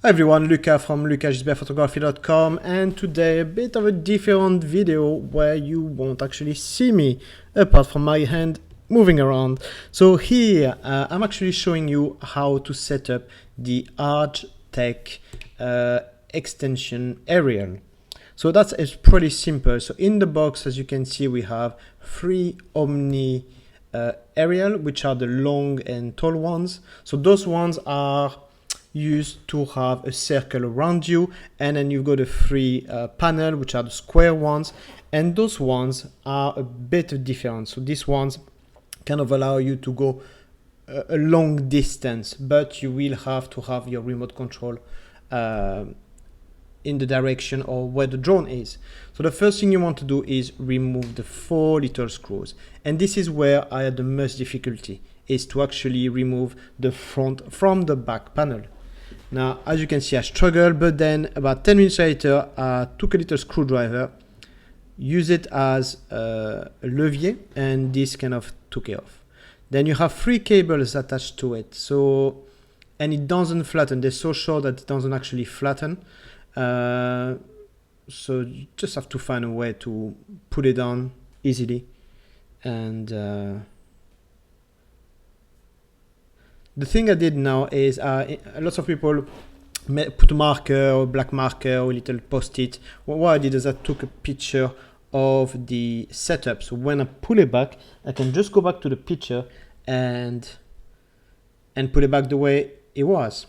Hi everyone, Luca from lucasphotography.com, and today a bit of a different video where you won't actually see me apart from my hand moving around. So here I'm actually showing you how to set up the ARGtek extension aerial. So it's pretty simple. So in the box, as you can see, we have three Omni aerial, which are the long and tall ones. So those ones are used to have a circle around you, and then you've got the three panel, which are the square ones, and those ones are a bit different. So these ones kind of allow you to go a long distance, but you will have to have your remote control in the direction or where the drone is. So the first thing you want to do is remove the 4 little screws, and this is where I had the most difficulty, is to actually remove the front from the back panel. Now, as you can see, I struggled, but then about 10 minutes later, I took a little screwdriver, used it as a levier, and this kind of took it off. Then you have 3 cables attached to it, so, and it doesn't flatten. They're so short that it doesn't actually flatten. So you just have to find a way to put it on easily. And the thing I did now is lots of people put a marker or black marker or a little post-it. What I did is I took a picture of the setup. So when I pull it back, I can just go back to the picture and put it back the way it was.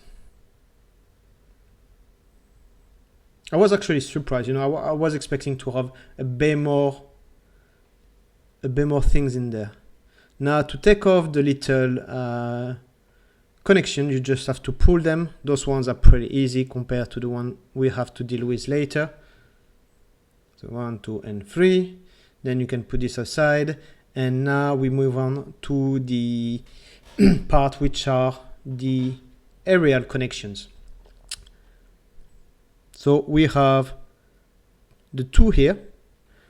I was actually surprised, you know, I was expecting to have a bit more things in there. Now to take off the little connection, you just have to pull them. Those ones are pretty easy compared to the one we have to deal with later. So 1, 2, and 3. Then you can put this aside, and now we move on to the part which are the aerial connections. So we have the 2 here.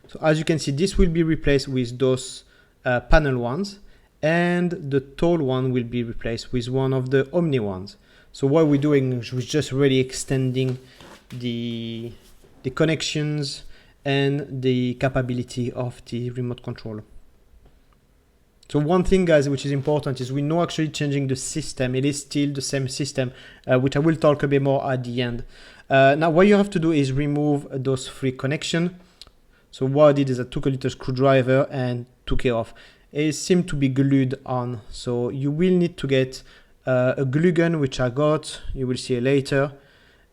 So as you can see, this will be replaced with those panel ones, and the tall one will be replaced with one of the Omni ones. So what we're doing is we're just really extending the connections and the capability of the remote control. So one thing, guys, which is important is we're not actually changing the system. It is still the same system, which I will talk a bit more at the end. Now what you have to do is remove those 3 connections. So what I did is I took a little screwdriver and took it off. It seemed to be glued on, so you will need to get a glue gun, which I got. You will see it later.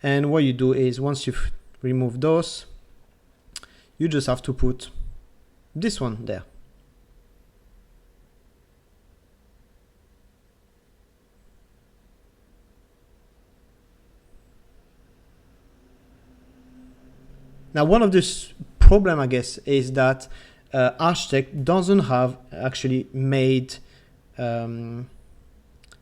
And what you do is once you've removed those, you just have to put this one there. Now, one of the problem, I guess, is that ARGtek doesn't have actually made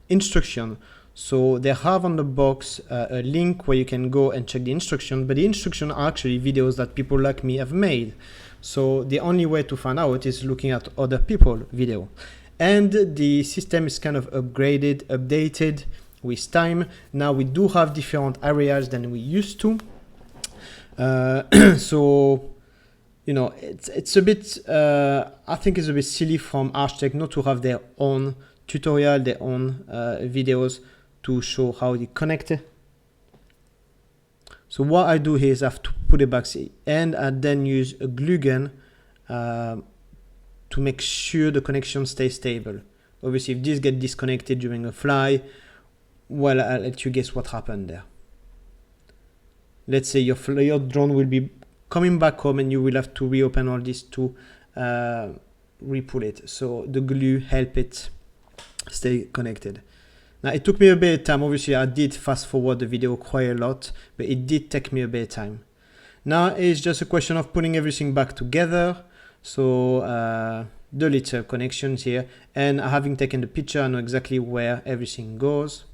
instruction. So they have on the box a link where you can go and check the instruction, but the instruction are actually videos that people like me have made. So the only way to find out is looking at other people's video. And the system is kind of updated with time. Now we do have different areas than we used to. So, you know, it's a bit, I think it's a bit silly from ARGtek not to have their own tutorial, their own videos to show how they connect. So what I do here is I have to put it back, and I then use a glue gun to make sure the connection stays stable. Obviously, if this gets disconnected during a fly, well, I'll let you guess what happened there. Let's say your drone will be coming back home and you will have to reopen all this to re-pull it. So the glue help it stay connected. Now it took me a bit of time. Obviously I did fast forward the video quite a lot, but it did take me a bit of time. Now it's just a question of putting everything back together. So the little connections here, and having taken the picture, I know exactly where everything goes.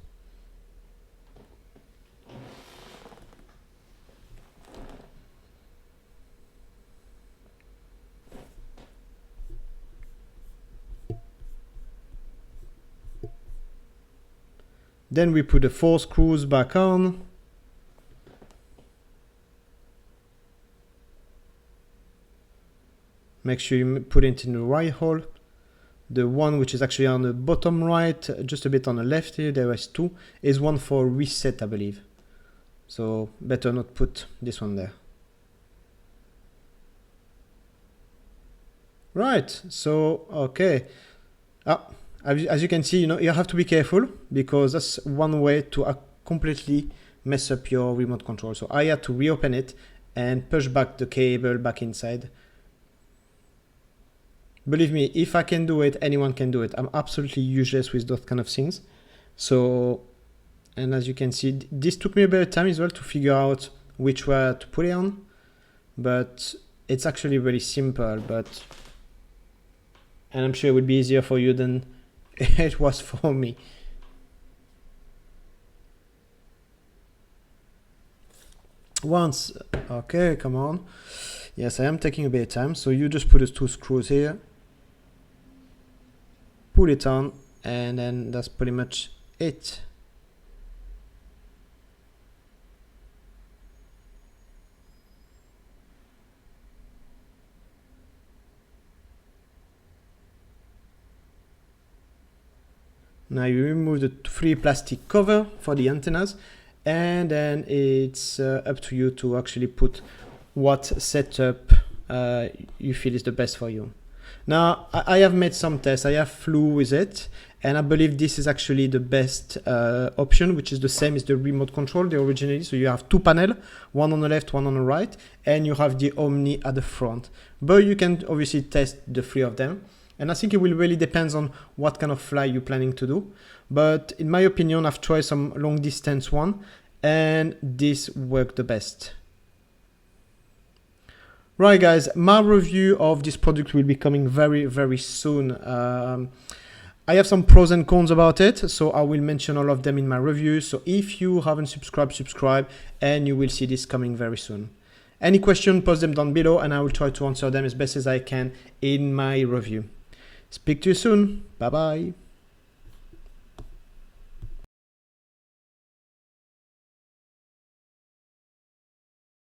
Then we put the 4 screws back on. Make sure you put it in the right hole. The one which is actually on the bottom right, just a bit on the left here, there is 2, is one for reset, I believe. So better not put this one there. Right, so okay. As you can see, you have to be careful because that's one way to completely mess up your remote control. So I had to reopen it and push back the cable back inside. Believe me, if I can do it, anyone can do it. I'm absolutely useless with those kind of things. So, and as you can see, this took me a bit of time as well to figure out which way to put it on. But it's actually really simple, and I'm sure it would be easier for you than it was for me. Okay, come on. Yes, I am taking a bit of time. So you just put the 2 screws here, pull it on, and then that's pretty much it. Now you remove the 3 plastic cover for the antennas, and then it's up to you to actually put what setup you feel is the best for you. Now I have made some tests. I have flew with it, and I believe this is actually the best option, which is the same as the remote control, the originally. So you have 2 panels, one on the left, one on the right, and you have the Omni at the front. But you can obviously test the 3 of them. And I think it will really depend on what kind of fly you're planning to do. But in my opinion, I've tried some long distance one, and this worked the best. Right guys, my review of this product will be coming very, very soon. I have some pros and cons about it, so I will mention all of them in my review. So if you haven't subscribed, subscribe, and you will see this coming very soon. Any question, post them down below, and I will try to answer them as best as I can in my review. Speak to you soon. Bye bye.